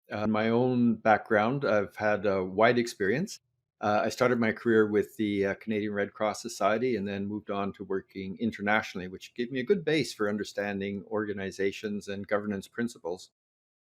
In my own background, I've had a wide experience. I started my career with the Canadian Red Cross Society and then moved on to working internationally, which gave me a good base for understanding organizations and governance principles.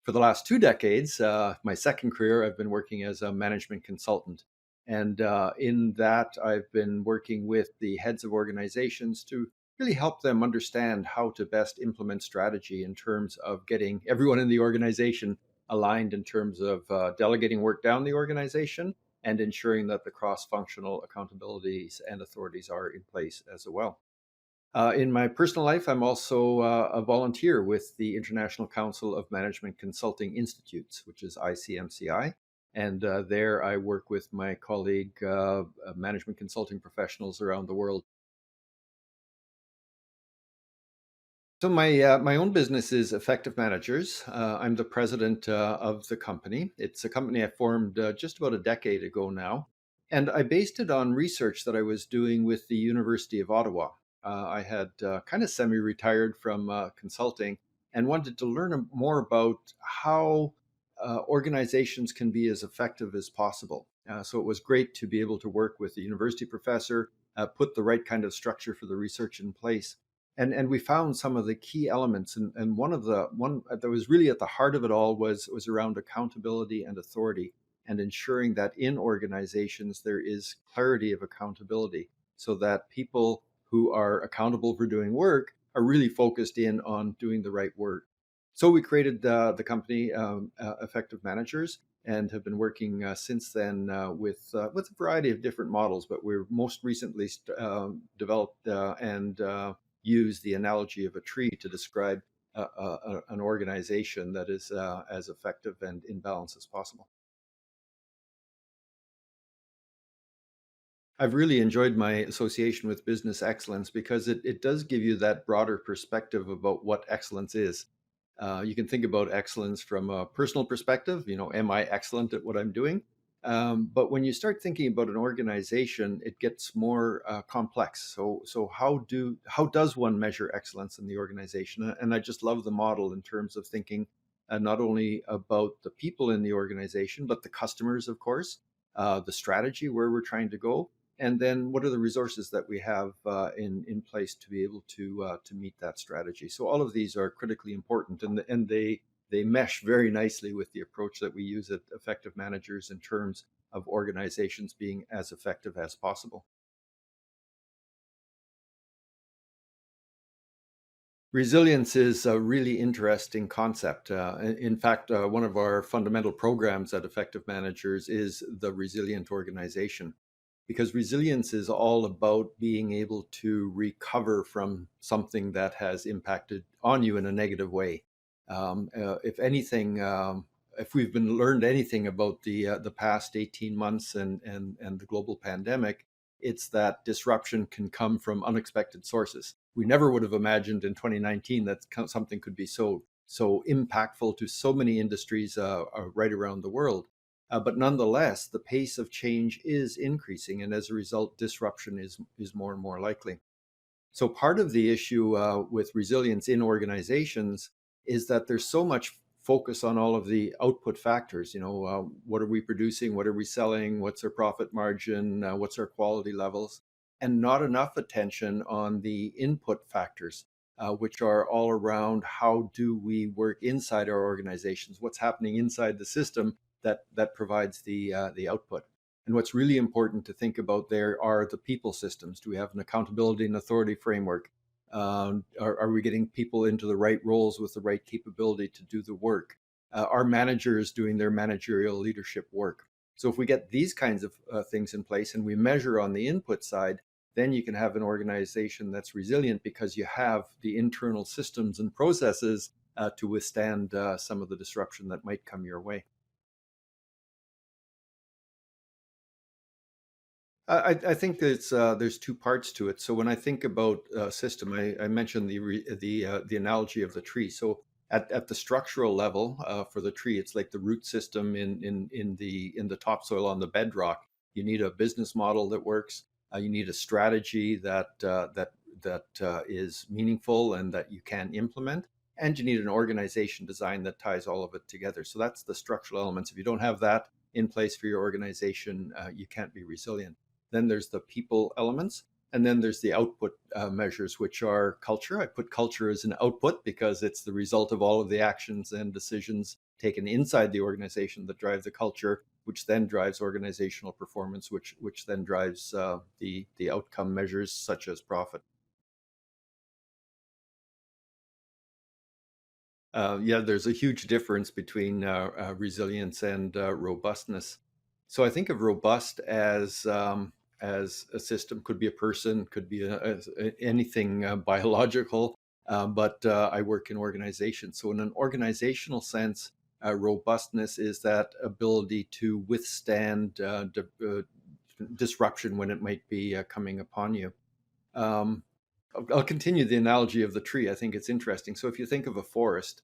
For the last 2 decades, my second career, I've been working as a management consultant. And in that, I've been working with the heads of organizations to really help them understand how to best implement strategy in terms of getting everyone in the organization aligned in terms of delegating work down the organization and ensuring that the cross functional accountabilities and authorities are in place as well. In my personal life, I'm also a volunteer with the International Council of Management Consulting Institutes, which is ICMCI. And there I work with my colleague, management consulting professionals around the world. So my own business is Effective Managers. I'm the president of the company. It's a company I formed just about a decade ago now, and I based it on research that I was doing with the University of Ottawa. I had kind of semi-retired from consulting and wanted to learn more about how organizations can be as effective as possible. So it was great to be able to work with a university professor, put the right kind of structure for the research in place, and we found some of the key elements, and one that was really at the heart of it all was around accountability and authority, and ensuring that in organizations there is clarity of accountability so that people who are accountable for doing work are really focused in on doing the right work. So we created the company, Effective Managers, and have been working since then with a variety of different models. But we're most recently developed and use the analogy of a tree to describe an organization that is as effective and in balance as possible. I've really enjoyed my association with business excellence because it does give you that broader perspective about what excellence is. You can think about excellence from a personal perspective. Am I excellent at what I'm doing? But when you start thinking about an organization, it gets more complex. So how does one measure excellence in the organization? And I just love the model in terms of thinking not only about the people in the organization, but the customers, of course, the strategy where we're trying to go, and then what are the resources that we have in place to be able to meet that strategy. So all of these are critically important, and they mesh very nicely with the approach that we use at Effective Managers in terms of organizations being as effective as possible. Resilience is a really interesting concept. In fact, one of our fundamental programs at Effective Managers is the resilient organization, because resilience is all about being able to recover from something that has impacted on you in a negative way. If anything, if we've been learned anything about the past 18 months and the global pandemic, it's that disruption can come from unexpected sources. We never would have imagined in 2019 that something could be so impactful to so many industries right around the world. But nonetheless, the pace of change is increasing, and as a result, disruption is more and more likely. So part of the issue with resilience in organizations is that there's so much focus on all of the output factors. What are we producing? What are we selling? What's our profit margin? What's our quality levels? And not enough attention on the input factors, which are all around how do we work inside our organizations? What's happening inside the system that provides the output? And what's really important to think about there are the people systems. Do we have an accountability and authority framework? Are we getting people into the right roles with the right capability to do the work? Are managers doing their managerial leadership work? So if we get these kinds of things in place and we measure on the input side, then you can have an organization that's resilient because you have the internal systems and processes to withstand some of the disruption that might come your way. I think there's two parts to it. So when I think about system, I mentioned the analogy of the tree. So at the structural level for the tree, it's like the root system in the topsoil on the bedrock. You need a business model that works. You need a strategy that is meaningful and that you can implement. and you need an organization design that ties all of it together. So that's the structural elements. If you don't have that in place for your organization, you can't be resilient. Then there's the people elements. And then there's the output measures, which are culture. I put culture as an output because it's the result of all of the actions and decisions taken inside the organization that drive the culture, which then drives organizational performance, which then drives the outcome measures such as profit. Yeah, there's a huge difference between resilience and robustness. So I think of robust as a system, could be a person, could be anything biological, but I work in organizations. So in an organizational sense, robustness is that ability to withstand disruption when it might be coming upon you. Um, I'll continue the analogy of the tree. I think it's interesting. So if you think of a forest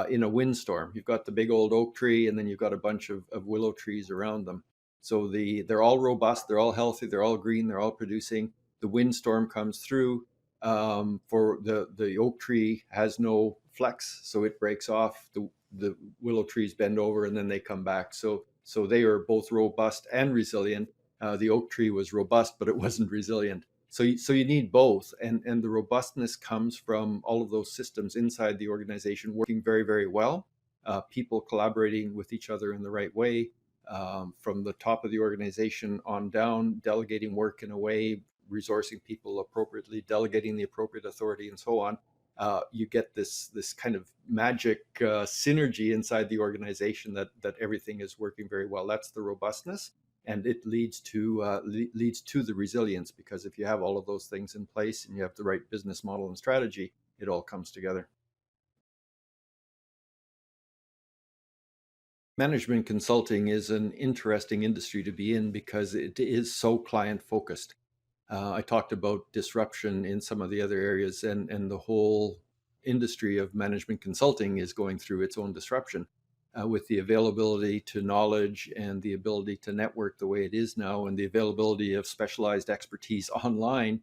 in a windstorm, you've got the big old oak tree, and then you've got a bunch of willow trees around them. So they're all robust, they're all healthy, they're all green, they're all producing. The windstorm comes through. For the oak tree has no flex, so it breaks off. The willow trees bend over, and then they come back. So they are both robust and resilient. The oak tree was robust, but it wasn't resilient. So you need both, and the robustness comes from all of those systems inside the organization working very, very well, people collaborating with each other in the right way, from the top of the organization on down, delegating work in a way, resourcing people appropriately, delegating the appropriate authority, and so on. You get this kind of magic synergy inside the organization that everything is working very well. That's the robustness, and it leads to the resilience, because if you have all of those things in place and you have the right business model and strategy, it all comes together. Management consulting is an interesting industry to be in because it is so client focused. I talked about disruption in some of the other areas, and the whole industry of management consulting is going through its own disruption with the availability to knowledge and the ability to network the way it is now, and the availability of specialized expertise online.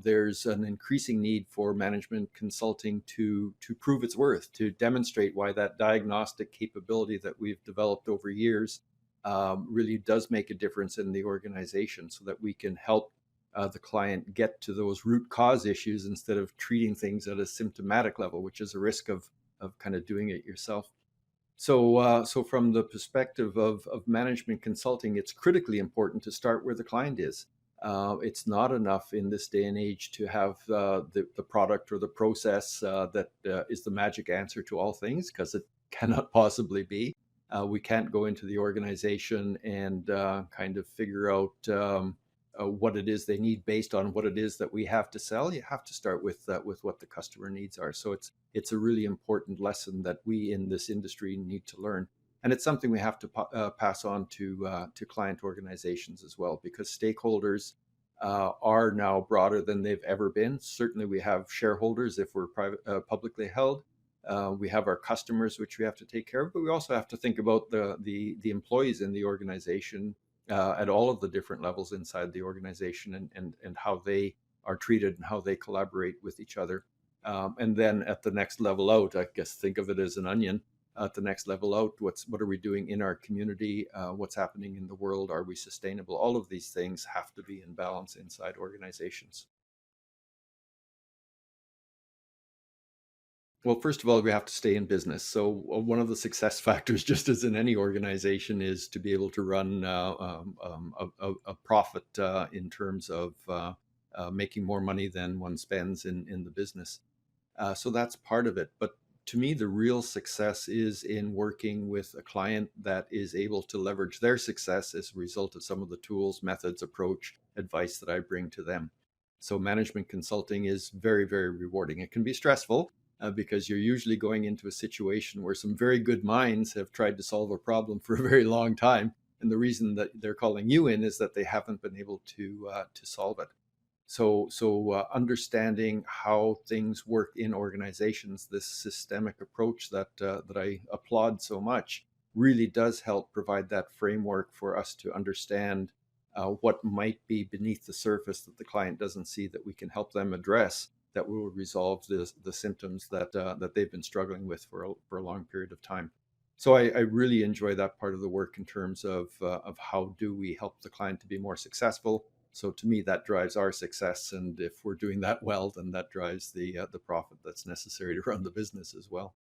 There's an increasing need for management consulting to prove its worth, to demonstrate why that diagnostic capability that we've developed over years really does make a difference in the organization, so that we can help the client get to those root cause issues instead of treating things at a symptomatic level, which is a risk of kind of doing it yourself. So from the perspective of management consulting, it's critically important to start where the client is. It's not enough in this day and age to have the product or the process that is the magic answer to all things, because it cannot possibly be. We can't go into the organization and kind of figure out what it is they need based on what it is that we have to sell. You have to start with what the customer needs are. So it's a really important lesson that we in this industry need to learn, and it's something we have to pass on to client organizations as well, because stakeholders are now broader than they've ever been. Certainly, we have shareholders if we're publicly held. We have our customers, which we have to take care of, but we also have to think about the employees in the organization at all of the different levels inside the organization, and how they are treated and how they collaborate with each other. And then at the next level out, I guess think of it as an onion. At the next level out, what are we doing in our community? What's happening in the world? Are we sustainable? All of these things have to be in balance inside organizations. Well, first of all, we have to stay in business. So one of the success factors, just as in any organization, is to be able to run a profit in terms of making more money than one spends in the business. So that's part of it. But to me, the real success is in working with a client that is able to leverage their success as a result of some of the tools, methods, approach, advice that I bring to them. So management consulting is very, very rewarding. It can be stressful because you're usually going into a situation where some very good minds have tried to solve a problem for a very long time. And the reason that they're calling you in is that they haven't been able to solve it. So understanding how things work in organizations, this systemic approach that I applaud so much, really does help provide that framework for us to understand what might be beneath the surface that the client doesn't see, that we can help them address, that will resolve the symptoms that they've been struggling with for a long period of time. So I really enjoy that part of the work in terms of how do we help the client to be more successful. So to me, that drives our success, and if we're doing that well, then that drives the profit that's necessary to run the business as well.